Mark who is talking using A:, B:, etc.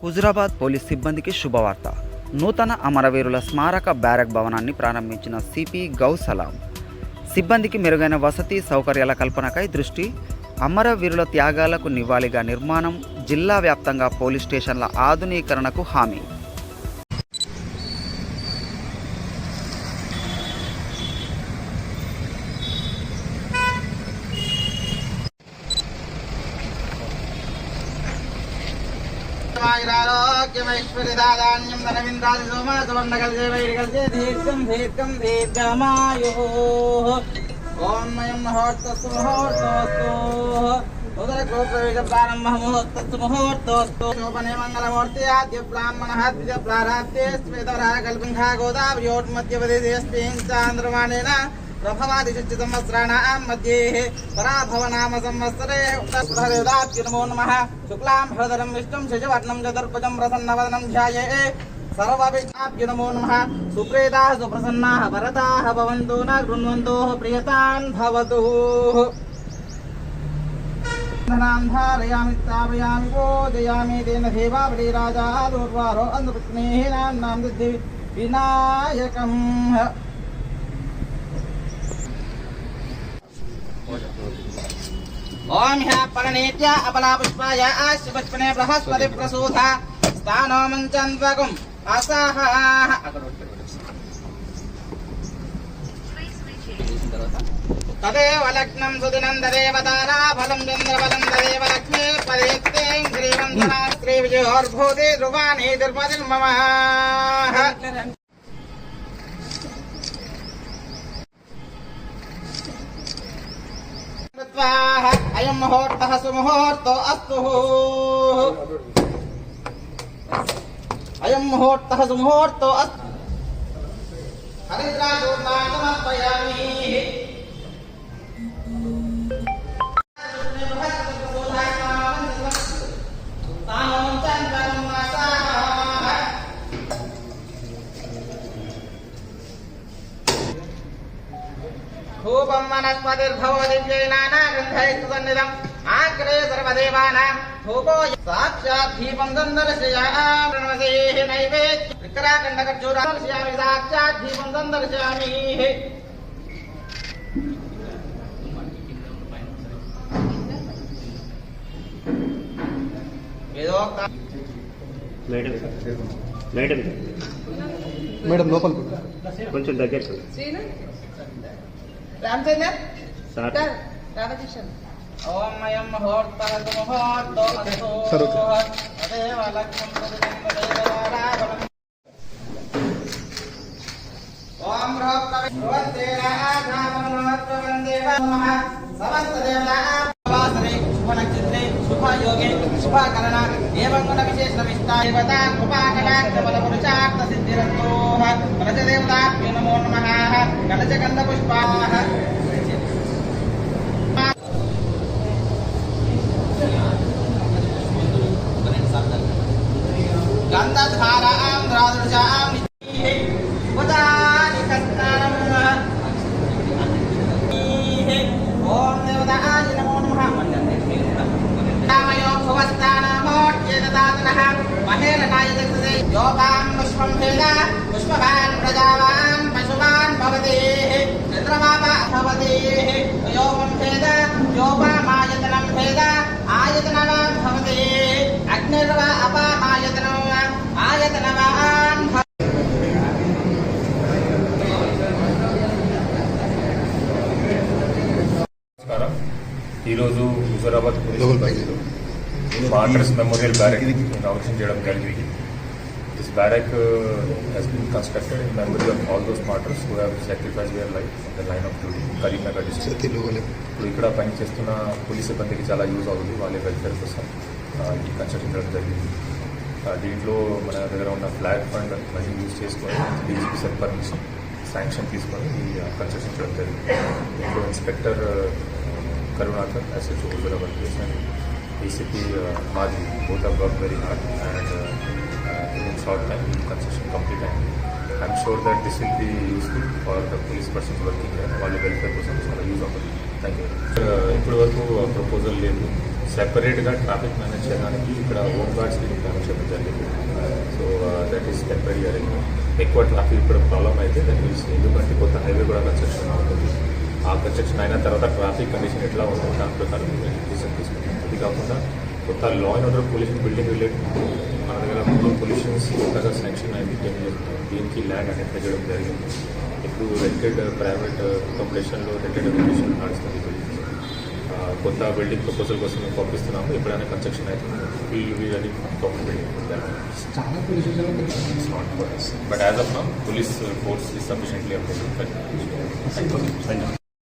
A: Huzurabad police సిబ్బందికి శుభవార్త. నూతన అమరవీరుల స్మారక బ్యారక్ భవనాన్ని ప్రారంభించిన సిపి గౌసలాం. సిబ్బందికి మెరుగైన వసతి సౌకర్యాల కల్పనకై దృష్టి. అమరవీరుల త్యాగాలకు నివాళిగా నిర్మాణం. జిల్లా వ్యాప్తంగా పోలీస్ స్టేషన్ల ఆధునీకరణకు హామీ.
B: ఆరోగ్యమైశ్వర్యదాధాన్యం ధనమింద్రాది సోమాసవర్ణకల్జే వైరికల్జే దీర్ఘం దీర్ఘం దీర్ఘమాయుః. ఓం మయం ముహూర్తస్తు ముహూర్తోస్తు ఉదరగోప్రవేశ ప్రారంభ ముహూర్తస్తు ముహూర్తోస్తు. శోభనే మంగళమూర్తి ఆద్య బ్రాహ్మణః ద్విజ ప్రారాబ్ధే శ్వేతవరః కల్పంఖా గోదావరియోర్మధ్యవదేశేऽస్మిన్ చాంద్రమాణేన ప్రభవాది సంవత్సరాణాం మధ్యే పరాభవనామ సంవత్సరే ఉత్తరదేవతాభ్యో నమో నమః. శుక్లాం భరధరం విష్ణుం శశివర్ణం చతుర్భుజం ప్రసన్నవదనం ధ్యాయే సర్వవిఘ్నాభ్యో నమో నమః. సుప్రీతాః సుప్రసన్నాః వరదాః భవంతు న గృణ్వంతో ప్రియతాన్ భవతు. ధారయామి స్థాపయామి పూజయామి తేన దేవావళి రాజా దూర్వారో అంధపత్నేనాం సిద్ధి వినాయకం. ఓం హ్యా పరనేత్య అబలాపుష్పాయ శివస్పనే బృహస్పతి ప్రసూత స్థానో మంచంద్వగం అసహ. తదేవ లగ్నం సుదినం దదేవ తారాఫలం చంద్రబలం దదేవ లక్ష్మీ పదేత్తేం శ్రీవందనా శ్రీ విజయోర్భూతి ధ్రువాణి దుర్పతిర్మమ. అయం ముహూర్తః సుముహూర్తో అస్తు. అయం ముహూర్తః సుముహూర్తో అస్తు. హరిద్రాచూర్ణాన్ని సమర్పయామి. ధూపం వనస్పతిర్భవతి నానాగంధైస్తు సన్నిధం ఆగ్రే సర్వదేవానాం ధూపో సాక్షాత్ దీపం సందర్శయామి. నైవేద్య విక్రాఖండకర్జూరామి సాక్షాత్ దీపం సందర్శయామి.
C: మేడం లోపల
D: కొంచెం దగ్గర
B: రామచందర్ రామకృష్ణ. ఓం మయం ముహూర్తః సుముహూర్తో అస్తు. తదేవ లగ్నం సుదినం దదేవ తారాఫలం. ఓం బృహస్పతే రాజాపరమత్వం దేవ నమః. సమస్త దేవతావాసరే శుభనక్షత్రే శుభయోగే శుభకరణ ఏవం గుణ విశేషణ విష్టాయవత కృపాకటాక్షబల పురుషార్థ సిద్ధిరస్తు. కలశదేవతాభ్యో నమో నమః. కలశగంధ పుష్పాః గంధధారాం ద్రాదృశాం ఉదాని కస్తారం. ఓం దేవతాయ నమో నమః. రామయో భువస్థానమోట్యేదాతనః మహేరనాయ దక్షతే యోగాం పుష్పం భేద పుష్పవాన్ ప్రజావాన్ పశువాన్ భవతి చంద్రమాప భవతి. యోగం భేద యోపామాయతనం భేద ఆయతనవాన్ భవతి. అగ్నిర్వ అపామాయతనం ఆయతనవాన్ భవతి.
E: ఈరోజు Huzurabad martyrs memorial barrack inauguration చేయడం జరిగింది. This barrack has been constructed in memory of all those martyrs who have sacrificed their life on the line of duty in Karimnagar district. ఇప్పుడు ఇక్కడ పనిచేస్తున్న పోలీస్ సిబ్బందికి చాలా యూజ్ అవుతుంది. వాళ్ళ వెల్ఫేర్ కోసం ఈ కన్స్ట్రక్షన్ చేయడం జరిగింది. దీంట్లో మన దగ్గర ఉన్న ఫ్లాగ్ ఫండ్ మనీ యూజ్ చేసుకొని డీజీపీ సార్ పర్మిషన్ శాంక్షన్ తీసుకొని ఈ కన్స్ట్రక్షన్ చేయడం జరిగింది. దీంట్లో inspector Karunakar SHO Huzurabad case and ACP Madhi both have worked very hard and in short time the construction complete. I'm sure that this will be useful for the police persons working here. All the welfare persons will use of it. Thank you. ఇప్పటి వరకు proposal లేదు. సెపరేట్గా traffic manage చేయడానికి ఇక్కడ home గార్డ్స్కి plan చేయడం జరిగింది. So that is temporary arrangement. ఎక్కువ traffic ఇప్పుడు ప్రాబ్లం అయితే దట్ ఈస్ ఎందుకంటే కొత్త హైవే కూడా కన్స్ట్రక్షన్ అవుతుంది. ఆ కన్స్ట్రక్షన్ అయిన తర్వాత ట్రాఫిక్ కండిషన్ ఎట్లా ఉంటుంది దాని ప్రకారం డిసిషన్ తీసుకుంటాం. అది కాకుండా కొత్త law and order pollution building related మన దగ్గర పొల్యూషన్స్ కొత్తగా శాంక్షన్ అయింది. దీనికి ల్యాండ్ అనేది చేయడం జరిగింది. ఇప్పుడు రెంటెడ్ ప్రైవేట్ అకామిడేషన్లో రెంటెడ్ అకామిడేషన్ నడుస్తుంది. కొత్త బిల్డింగ్ ప్రపోజల్ కోసం మేము పంపిస్తున్నాము. ఎప్పుడైనా కన్స్ట్రక్షన్ అవుతుంది అది
C: చాలా police
E: not for us. But as of now, police force is sufficiently available.